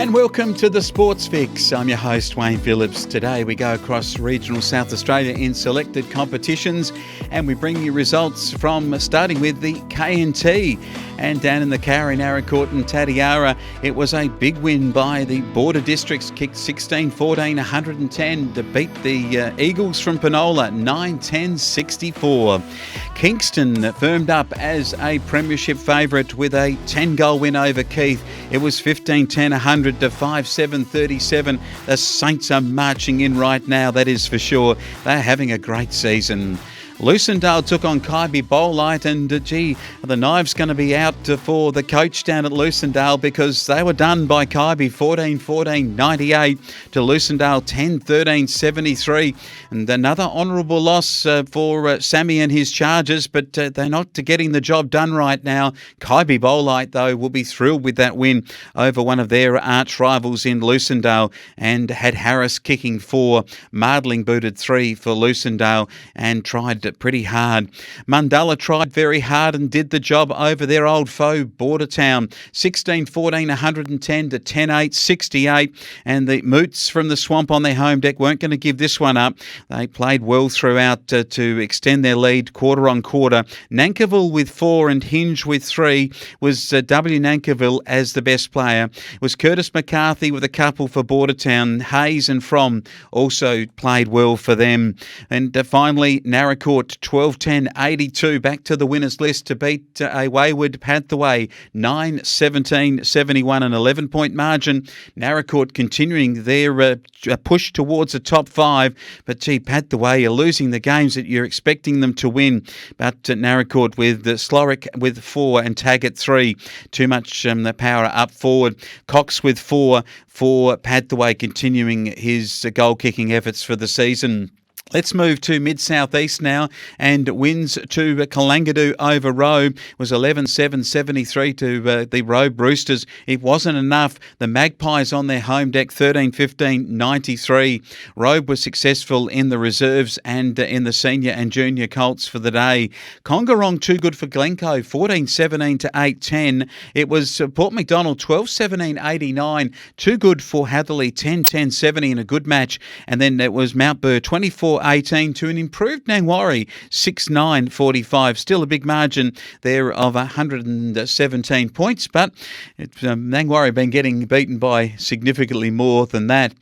And welcome to the Sports Fix. I'm your host, Wayne Phillips. Today we go across regional South Australia in selected competitions and we bring you results from starting with the KNT. And down in the Cowrie, Naracoorte and Tatiara, it was a big win by the Border Districts, kicked 16-14, 110 to beat the Eagles from Penola, 9-10, 64. Kingston firmed up as a premiership favourite with a 10-goal win over Keith. It was 15-10, 100 to 5-7, 37. The Saints are marching in right now, that is for sure. They're having a great season. Lucendale took on Kaiby Bolite and the knife's going to be out for the coach down at Lucendale because they were done by Kaiby 14-14, 98 to Lucendale 10-13, 73. And another honourable loss for Sammy and his Chargers, but they're not getting the job done right now. Kaiby Bolite, though, will be thrilled with that win over one of their arch rivals in Lucendale and had Harris kicking 4. Mardling booted 3 for Lucendale and tried pretty hard. Mundalla tried very hard and did the job over their old foe, Bordertown. 16-14, 110 to 10-8, 68. And the Moots from the Swamp on their home deck weren't going to give this one up. They played well throughout to extend their lead quarter on quarter. Nankiville with 4 and Hinge with 3 was W. Nankiville as the best player. It was Curtis McCarthy with a couple for Bordertown. Hayes and From also played well for them. And finally, Naracoorte 12-10, 82 back to the winners list to beat a wayward Panthaway 9-17, 71, an 11-point margin. Naracoorte continuing their push towards the top 5, but Panthaway are losing the games that you're expecting them to win. But Naracoorte with Slorick with 4 and Taggart 3. Too much power up forward. Cox with 4 for Panthaway continuing his goal-kicking efforts for the season. Let's move to Mid-South-East now, and wins to Kalangadoo over Robe was 11-7, 73 to the Robe Roosters. It wasn't enough. The Magpies on their home deck, 13-15, 93. Robe was successful in the reserves and in the senior and junior Colts for the day. Congarong too good for Glencoe, 14-17 to 8-10. It was Port MacDonald, 12-17, 89. Too good for Hatherley, 10-10, 70 in a good match. And then it was Mount Burr, 24-18 to an improved Nangwarry, 6-9, 45. Still a big margin there of 117 points, but Nangwarry been getting beaten by significantly more than that.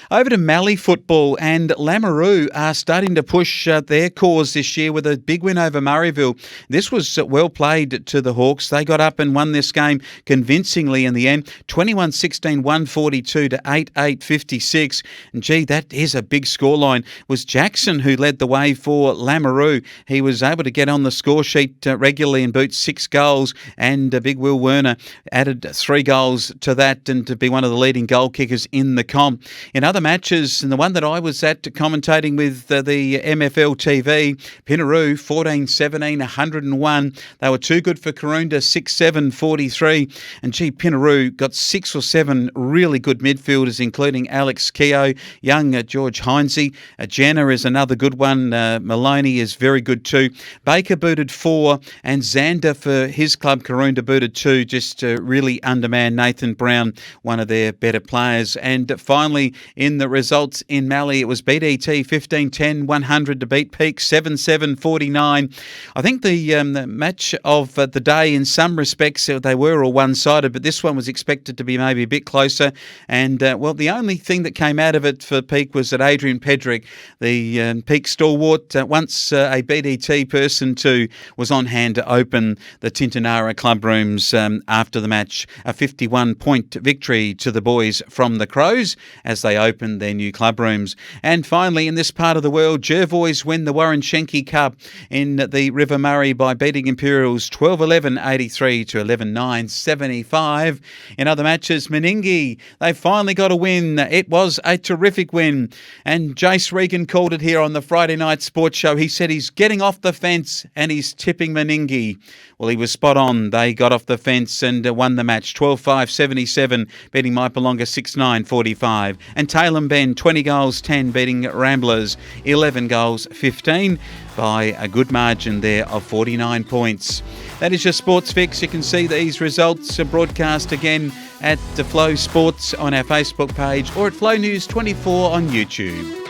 Over to Mallee football, and Lamoureux are starting to push their cause this year with a big win over Murrayville. This was well played to the Hawks. They got up and won this game convincingly in the end, 21-16, 142 to 8-8, 56. And that is a big scoreline. It was Jackson who led the way for Lamoureux. He was able to get on the score sheet regularly and boot 6 goals, and Big Will Werner added 3 goals to that and to be one of the leading goal kickers in the comp. In other matches, and the one that I was at commentating with the MFL TV, Pinaroo 14-17, 101. They were too good for Karoonda, 6-7, 43. And Pinaroo got 6 or 7 really good midfielders, including Alex Keogh, young George Heinze. Jenna is another good one. Maloney is very good too. Baker booted 4, and Xander for his club, Karoonda, booted 2. Just really undermanned Nathan Brown, one of their better players. And finally, in the results in Mallee, it was BDT 15-10, 100 to beat Peak 7-7, 49. I think the match of the day, in some respects, they were all one-sided, but this one was expected to be maybe a bit closer. And, the only thing that came out of it for Peak was that Adrian Pedrick, the Peak stalwart, once a BDT person too, was on hand to open the Tintinara club rooms after the match. A 51-point victory to the boys from the Crows as they opened their new club rooms. And finally, in this part of the world, Jervois win the Warren Schenke Cup in the River Murray by beating Imperials 12-11, 83 to 11-9, 75. In other matches, Meningie, they finally got a win. It was a terrific win, and Jace Regan called it here on the Friday Night Sports Show. He said he's getting off the fence and he's tipping Meningie. Well, he was spot on. They got off the fence and won the match 12-5-77, beating Maipalonga 6-9-45. And Taylor Ben, 20 goals 10, beating Ramblers 11 goals 15 by a good margin there of 49 points. That is your Sports Fix. You can see these results broadcast again at the Flow Sports on our Facebook page or at Flow News 24 on YouTube.